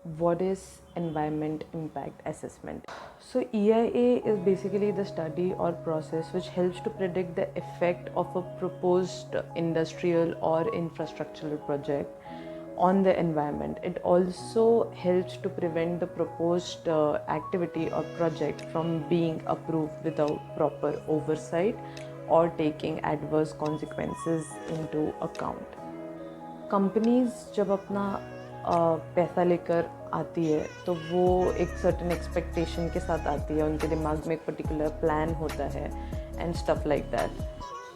what is environment impact assessment? So EIA is basically the study or process which helps to predict the effect of a proposed industrial or infrastructural project on the environment. It also helps to prevent the proposed activity or project from being approved without proper oversight or taking adverse consequences into account. Companies जब अपना पैसा लेकर आती है तो वो एक certain expectation के साथ आती है, उनके दिमाग में एक पर्टिकुलर प्लान होता है एंड स्टफ लाइक दैट,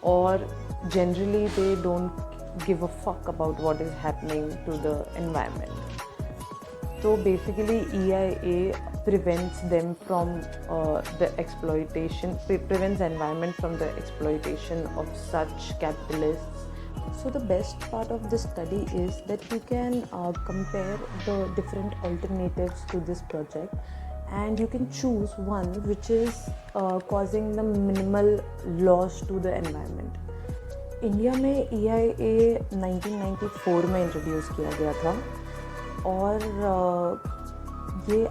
और generally they don't give a fuck about what is happening to the environment. तो basically EIA prevents them from the exploitation, prevents environment from the exploitation of such capitalists. So the best part of this study is that you can compare the different alternatives to this project, and you can choose one which is causing the minimal loss to the environment. India में EIA 1994 में introduce किया गया था, और ये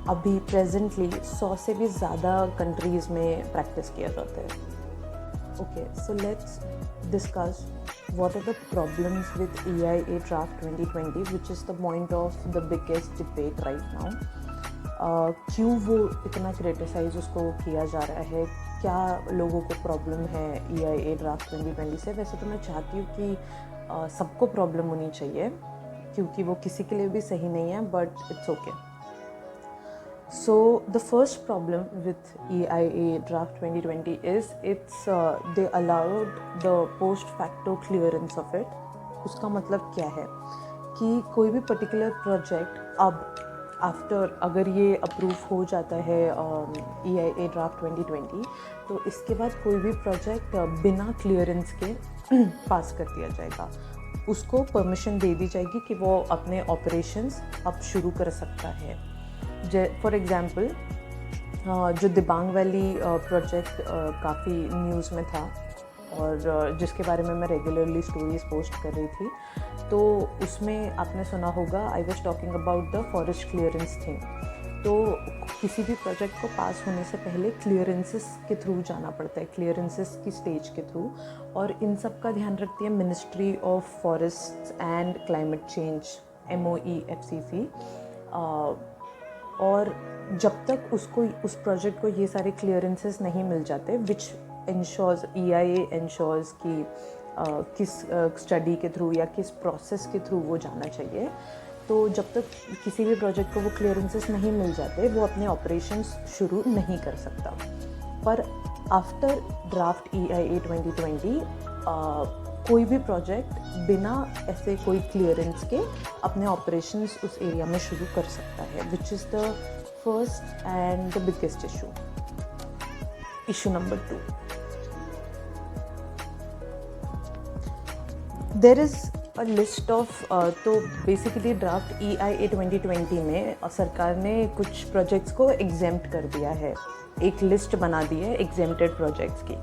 अभी presently 100 से भी ज़्यादा कंट्रीज़ में प्रैक्टिस किया जाता है. Okay, so let's discuss what are the problems with EIA draft 2020, which is the point of the biggest debate right now. क्यों वो इतना क्रिटिसाइज उसको किया जा रहा है, क्या लोगों को प्रॉब्लम है EIA draft 2020 से? वैसे तो मैं चाहती हूँ कि सबको प्रॉब्लम होनी चाहिए, क्योंकि वो किसी के लिए भी सही नहीं है, but it's okay. So the first problem with EIA draft 2020 is they allowed the post facto clearance of it. उसका मतलब क्या है कि कोई भी पर्टिकुलर प्रोजेक्ट अब आफ्टर अगर ये अप्रूव हो जाता है EIA draft 2020, तो इसके बाद कोई भी प्रोजेक्ट बिना क्लियरेंस के पास कर दिया जाएगा. उसको परमिशन दे दी जाएगी कि वो अपने ऑपरेशंस अब शुरू कर सकता है. फॉर एग्ज़ाम्पल, जो दिबांग वैली प्रोजेक्ट काफ़ी न्यूज़ में था और जिसके बारे में मैं रेगुलरली स्टोरीज पोस्ट कर रही थी, तो उसमें आपने सुना होगा, I was talking about the forest clearance thing. तो किसी भी प्रोजेक्ट को पास होने से पहले क्लियरेंसेस के थ्रू जाना पड़ता है, क्लियरेंसेस की स्टेज के थ्रू, और इन सब का ध्यान रखती है ministry of forest and climate change, MOEFCC. और जब तक उसको उस प्रोजेक्ट को ये सारे क्लियरेंसेस नहीं मिल जाते, विच इंश्योर्स EIA इंश्योर्स कि किस स्टडी के थ्रू या किस प्रोसेस के थ्रू वो जाना चाहिए, तो जब तक किसी भी प्रोजेक्ट को वो क्लियरेंसेस नहीं मिल जाते, वो अपने ऑपरेशंस शुरू नहीं कर सकता. पर आफ्टर ड्राफ्ट EIA 2020 कोई भी प्रोजेक्ट बिना ऐसे कोई क्लियरेंस के अपने ऑपरेशंस उस एरिया में शुरू कर सकता है, which is the first and the biggest issue. Issue number 2, there is a list of, तो बेसिकली ड्राफ्ट EIA 2020 में सरकार ने कुछ प्रोजेक्ट्स को एग्जेम्प्ट कर दिया है, एक लिस्ट बना दी है एग्जेम्प्टेड प्रोजेक्ट्स की.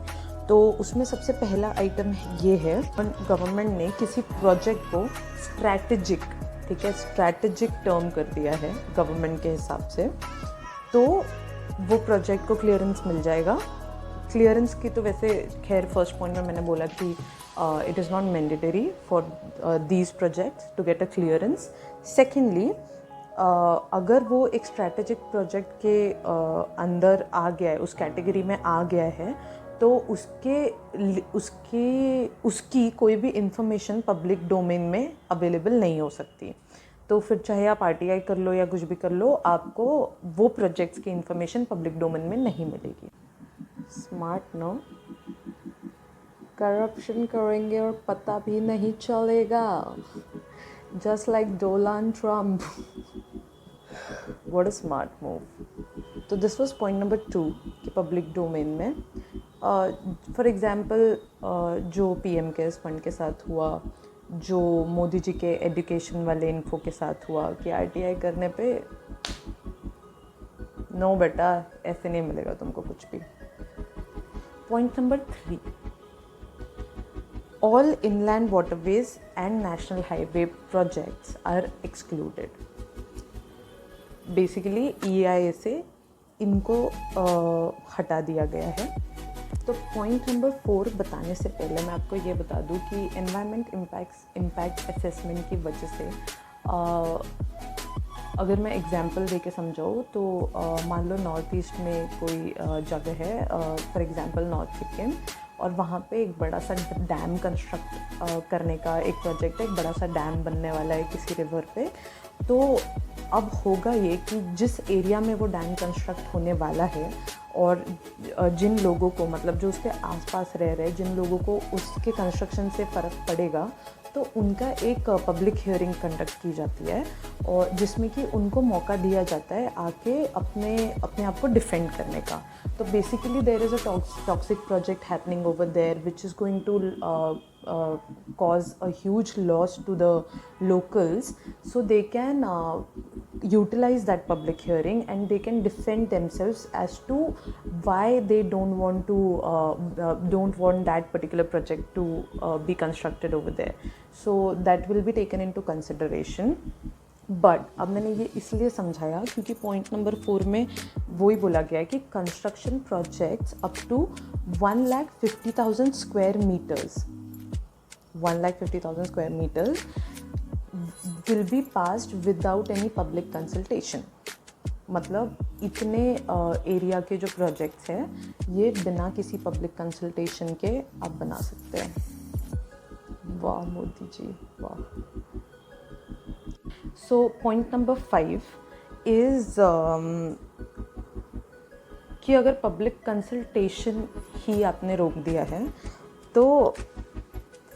तो उसमें सबसे पहला आइटम ये है, गवर्नमेंट ने किसी प्रोजेक्ट को स्ट्रैटेजिक, ठीक है, स्ट्रैटेजिक टर्म कर दिया है गवर्नमेंट के हिसाब से, तो वो प्रोजेक्ट को क्लियरेंस मिल जाएगा. क्लियरेंस की तो वैसे खैर फर्स्ट पॉइंट में मैंने बोला कि it is not mandatory for these projects to get a clearance. Secondly, अगर वो एक स्ट्रैटेजिक प्रोजेक्ट के अंदर आ गया है, उस कैटेगरी में आ गया है, तो उसकी कोई भी इंफॉर्मेशन पब्लिक डोमेन में अवेलेबल नहीं हो सकती. तो फिर चाहे आप RTI कर लो या कुछ भी कर लो, आपको वो प्रोजेक्ट्स की इंफॉर्मेशन पब्लिक डोमेन में नहीं मिलेगी. स्मार्ट नो, करप्शन करेंगे और पता भी नहीं चलेगा, just like Donald Trump. What a smart move. तो दिस वाज पॉइंट नंबर 2 कि पब्लिक डोमेन में फॉर एग्ज़ाम्पल जो PM केयर्स फंड के साथ हुआ, जो मोदी जी के एजुकेशन वाले इन्फो के साथ हुआ कि RTI करने पे नो बेटा ऐसे नहीं मिलेगा तुमको कुछ भी. Point number 3, all inland waterways and national highway projects are excluded. Basically EIA से इनको हटा दिया गया है। तो पॉइंट नंबर 4 बताने से पहले मैं आपको ये बता दूं कि एनवायरनमेंट इम्पैक्ट असेसमेंट की वजह से अगर मैं एग्जांपल दे के समझाऊँ तो मान लो नॉर्थ ईस्ट में कोई जगह है, फॉर एग्जांपल नॉर्थ सिक्किम, और वहाँ पे एक बड़ा सा डैम कंस्ट्रक्ट करने का एक प्रोजेक्ट है, एक बड़ा सा डैम बनने वाला है किसी रिवर पे। तो अब होगा ये कि जिस एरिया में वो डैम कंस्ट्रक्ट होने वाला है और जिन लोगों को, मतलब जो उसके आसपास रह रहे, जिन लोगों को उसके कंस्ट्रक्शन से फ़र्क पड़ेगा, तो उनका एक पब्लिक हियरिंग कंडक्ट की जाती है और जिसमें कि उनको मौका दिया जाता है आके अपने आप को डिफेंड करने का। तो basically there is a toxic project happening over there which is going to cause a huge loss to the locals, so they can utilize that public hearing and they can defend themselves as to why they don't want that particular project to be constructed over there. So that will be taken into consideration. But अब मैंने ये इसलिए समझाया क्योंकि point number 4 में वही बोला गया है कि construction projects up to 1,50,000 square meters 1,50,000 square meters will be passed without any public consultation. मतलब इतने एरिया के जो प्रोजेक्ट्स हैं ये बिना किसी पब्लिक कंसल्टेशन के आप बना सकते हैं। वाह मोदी जी वाह। सो पॉइंट नंबर 5 इज़ कि अगर पब्लिक कंसल्टेशन ही आपने रोक दिया है तो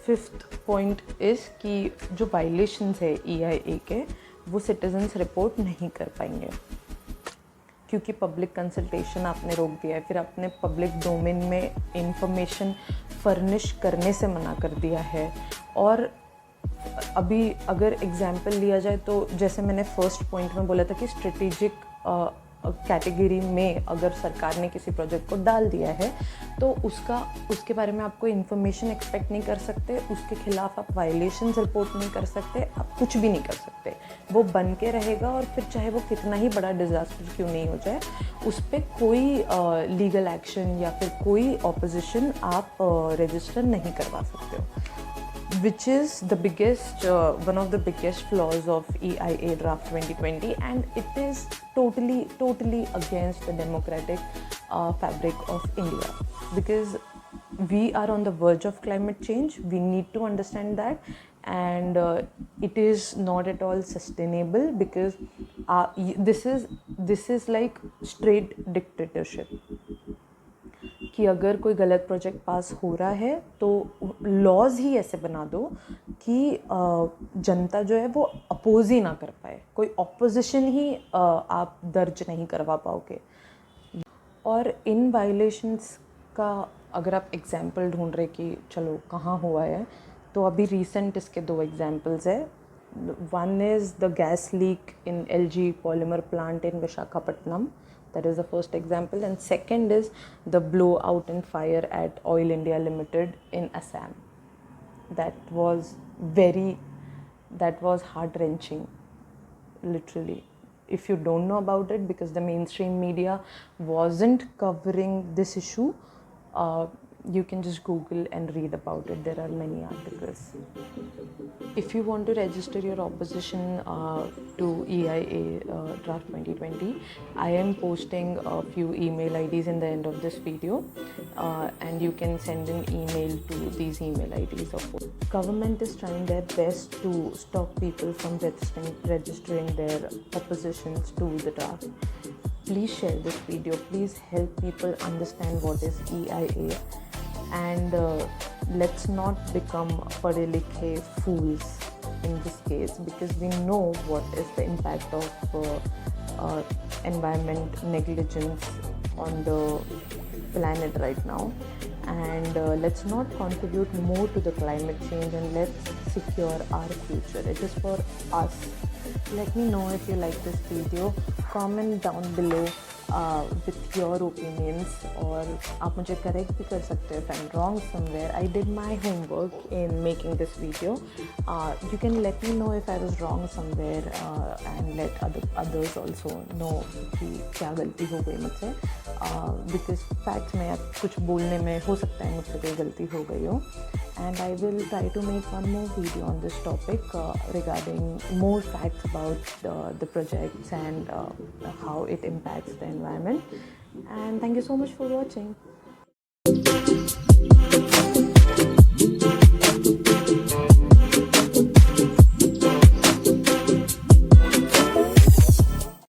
5th पॉइंट इज़ कि जो वायलेशंस है EIA के वो सिटीजन्स रिपोर्ट नहीं कर पाएंगे क्योंकि पब्लिक कंसल्टेशन आपने रोक दिया है, फिर आपने पब्लिक डोमेन में इंफॉर्मेशन फर्निश करने से मना कर दिया है। और अभी अगर एग्जांपल लिया जाए तो जैसे मैंने फर्स्ट पॉइंट में बोला था कि स्ट्रेटेजिक कैटेगरी में अगर सरकार ने किसी प्रोजेक्ट को डाल दिया है तो उसके बारे में आपको इन्फॉर्मेशन एक्सपेक्ट नहीं कर सकते, उसके खिलाफ आप वायलेशंस रिपोर्ट नहीं कर सकते, आप कुछ भी नहीं कर सकते, वो बन के रहेगा। और फिर चाहे वो कितना ही बड़ा डिज़ास्टर क्यों नहीं हो जाए, उस पर कोई लीगल एक्शन या फिर कोई ऑपोजिशन आप रजिस्टर नहीं करवा सकते हो, which is the biggest one of the biggest flaws of EIA draft 2020, and it is totally against the democratic fabric of India, because we are on the verge of climate change. We need to understand that, and it is not at all sustainable because this is like straight dictatorship कि अगर कोई गलत project पास हो रहा है तो laws ही ऐसे बना दो कि जनता जो है वो अपोज ही ना कर पाए, कोई ऑपोजिशन ही आप दर्ज नहीं करवा पाओगे। और इन वायलेशंस का अगर आप एग्जांपल ढूंढ रहे कि चलो कहाँ हुआ है, तो अभी रिसेंट इसके 2 एग्जांपल्स है। One is the gas leak in LG polymer plant in Visakhapatnam, that is the first example, and second is the blowout and fire at Oil India Limited in Assam. That was heart-wrenching, literally. If you don't know about it, because the mainstream media wasn't covering this issue, you can just Google and read about it. There are many articles. If you want to register your opposition to EIA draft 2020, I am posting a few email IDs in the end of this video, and you can send an email to these email IDs. Government is trying their best to stop people from registering their oppositions to the draft. Please share this video. Please help people understand what is EIA, and let's not become पढ़े लिखे fools in this case, because we know what is the impact of environment negligence on the planet right now, and let's not contribute more to the climate change, and let's secure our future. It is for us. Let me know if you like this video. Comment down below with your opinions, और आप मुझे correct भी कर सकते हो if I'm wrong somewhere. I did my homework in making this video. You can let me know if I was wrong somewhere and let others also know कि क्या गलती हो गई मुझसे, because facts में अब कुछ बोलने में हो सकता है मुझसे कोई गलती हो गई हो. And I will try to make one more video on this topic regarding more facts about the projects and how it impacts the environment. And thank you so much for watching.